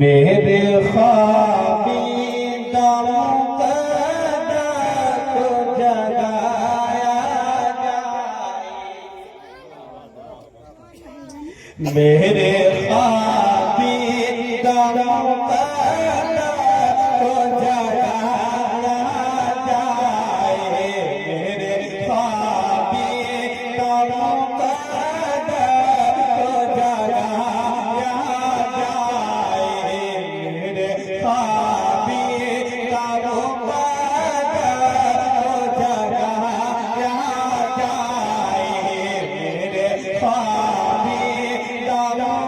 मेरे ख्वाबीदारों को जगाया जाए, मेरे ख्वाबीदारों को जगाया जाए, मेरे ख्वाबीदारों को जगाया जाए, मेरे ख्वाबीदारों को जगाया जाए, मेरे ख्वाबीदारों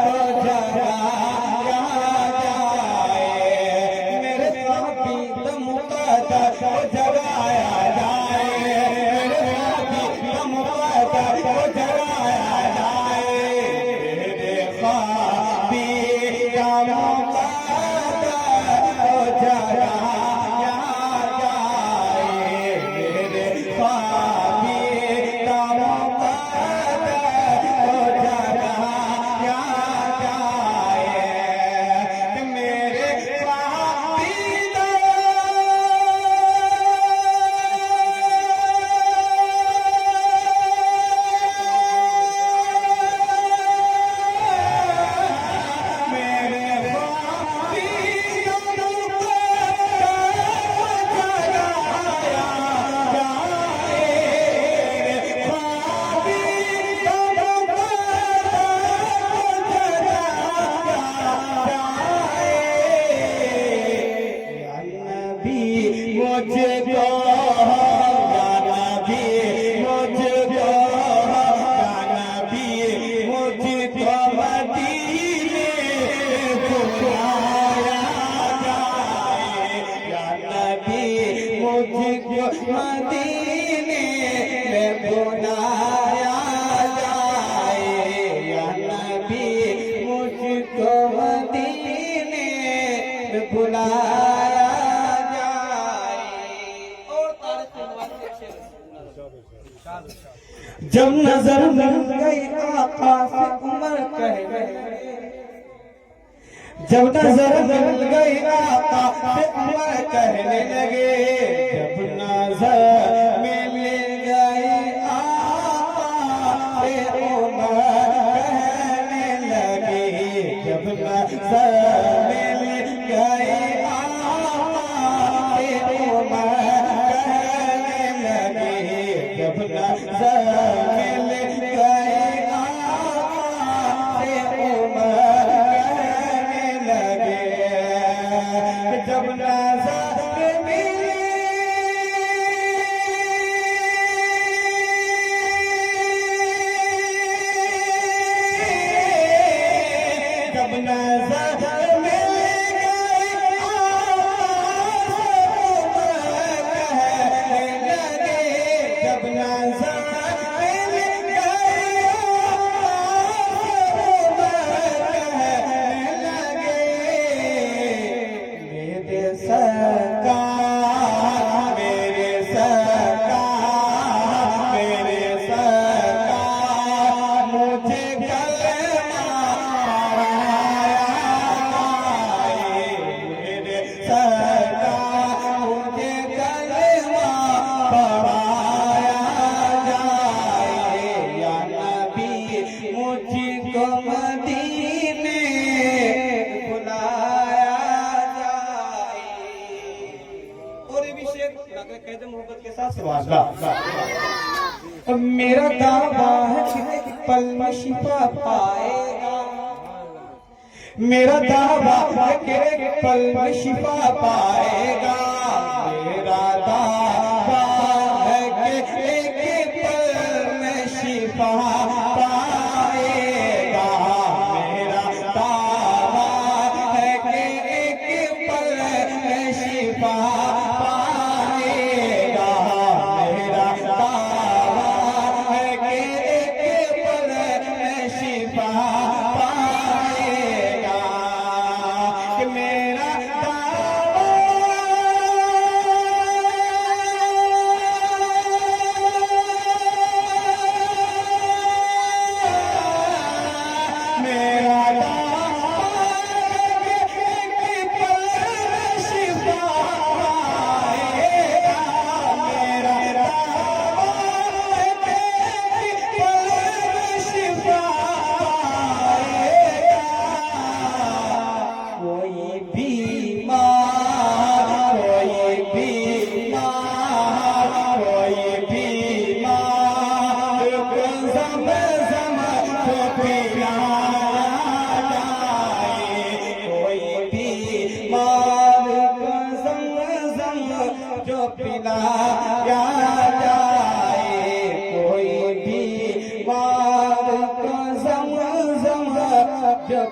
को जगाया जाए, मेरे ख्वाबीद मुक़द्दस को जगाया जाए, मेरे ख्वाबीद मुक़द्दस को जगाया जाए, मेरे ख्वाबीद मुक़द्दस को जगाया जाए, मेरे ख्वाबीद मुक़द्दस को जगाया जाए, मेरे ख्वाबीद मुझको जाना भी मुझको जाना भी मुझको मदीने बुलाया जाए, जाना भी मुझको मदीने में बुलाया जाए, जाना भी मुझको मदीने में बुलाया जब नजर मिल गई आका से उमर कहने, जब नजर मिल गई आका से उमर कहने लगे, जब नजर मिल गई आका से उमर कहने लगे, जब नजर मिल गई आका से उमर कहने लगे, जब नजर जब नजर मिली, जब नजर मिल गई कहने लगे, जब नजर मिल गई कहने लगे, मेरे सरकार, मेरे सरकार, मेरे सरकार मुझे कलमा पढ़ाया जाए, मेरे सरकार मुझे कलमा पढ़ाया जाए, या नबी मुझको मदीने बुलाया जाए। और ये भी शेर कहते मोहब्बत के साथ सवाल मेरा दावा है कि एक पल में शिफा पाएगा, मेरा दावा है कि एक पल में शिफा पाएगा, मेरा दावा है कि एक पल में शिफा पाएगा, मेरा दावा है कि एक पल में शिफा पाएगा, मेरा दावा है कि एक पल में शिफा पाएगा, कि मेरा दावा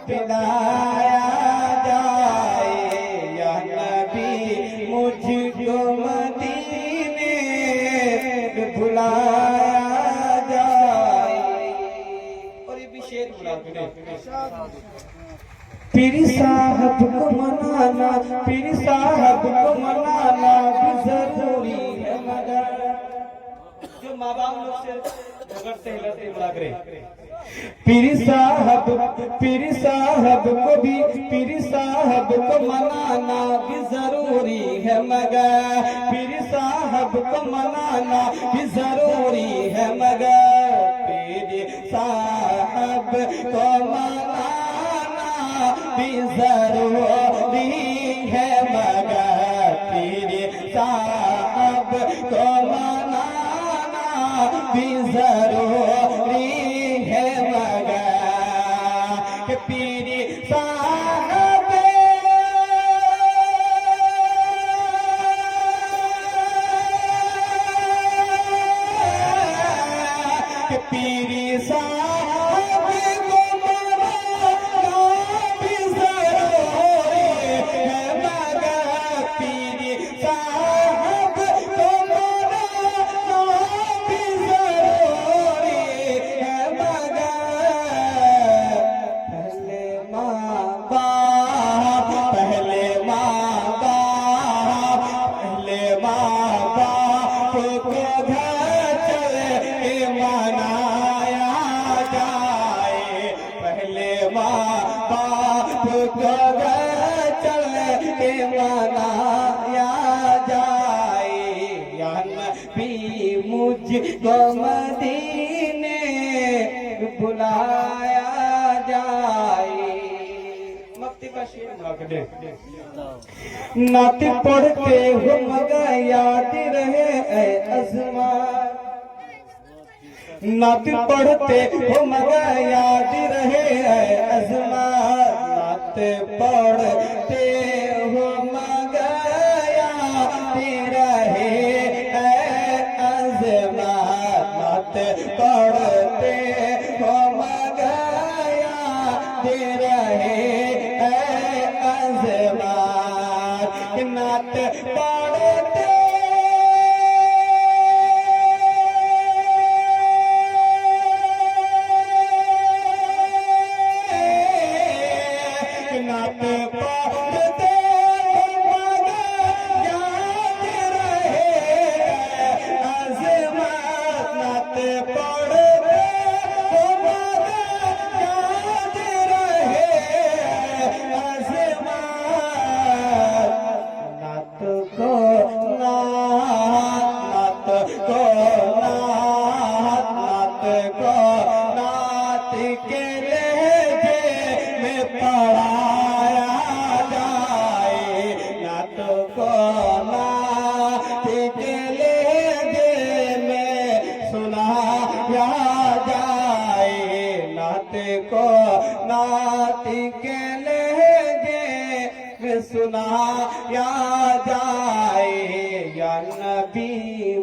पिलाया जाए, या नबी मुझको मदीने में बुलाया जाए। और ये भी शेर बुला पीरी साहब को मनाना, पीरी साहब को मनाना भी जरूरी है, मगर जो माँ बाप लोग से झगड़ते हिलते बुला करे, पीरी साहब को भी, पीरी साहब को मनाना भी जरूरी है, मगर पीरी साहब को मनाना भी जरूरी है, मगर पीरी साहब को मनाना भी जरूरी है, मगर पीरी साहब को मनाना भी जरूरी है, मगर कि पीरी साहब कि पीरी साहब को मनाना भी जरूरी है, मगर पीरी साहब को मनाना भी जरूरी है, मगर पहले माँ बाप, पहले माँ बाप, पहले माँ बाप को घर चले मनाया जाए, पहले माँ बाप को घर चले मनाया जाए, या नबी मुझको मदीने बुलाया जाए। मक्ति का शेर नात पढ़ते हो मगर याद रहे ऐ अज़मान, नात पढ़ते हो मगर याद रहे ऐ अज़मान, नात पढ़ते हो मगर याद रहे ऐ अज़मान, नात पढ़ते हो मगर याद रहे ऐ अज़मान, नात पढ़ते नात पढ़ते मगर याद रहे अज़मान, नात पढ़ते मगर याद रहे अज़मान, नात को नात को नात के लहजे में पढ़ाया जाए, नात को नात के लहजे में सुनाया जाए, नात को नात के लहजे में सुनाया जाए, या नबी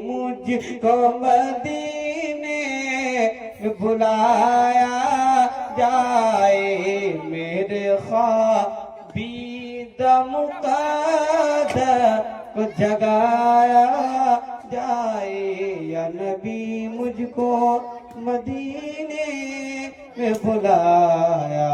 मुझको मदीने में बुलाया जाए, मेरे ख्वाबीद मुक़द्दर को जगाया जाए, या नबी मुझको मदीने में बुलाया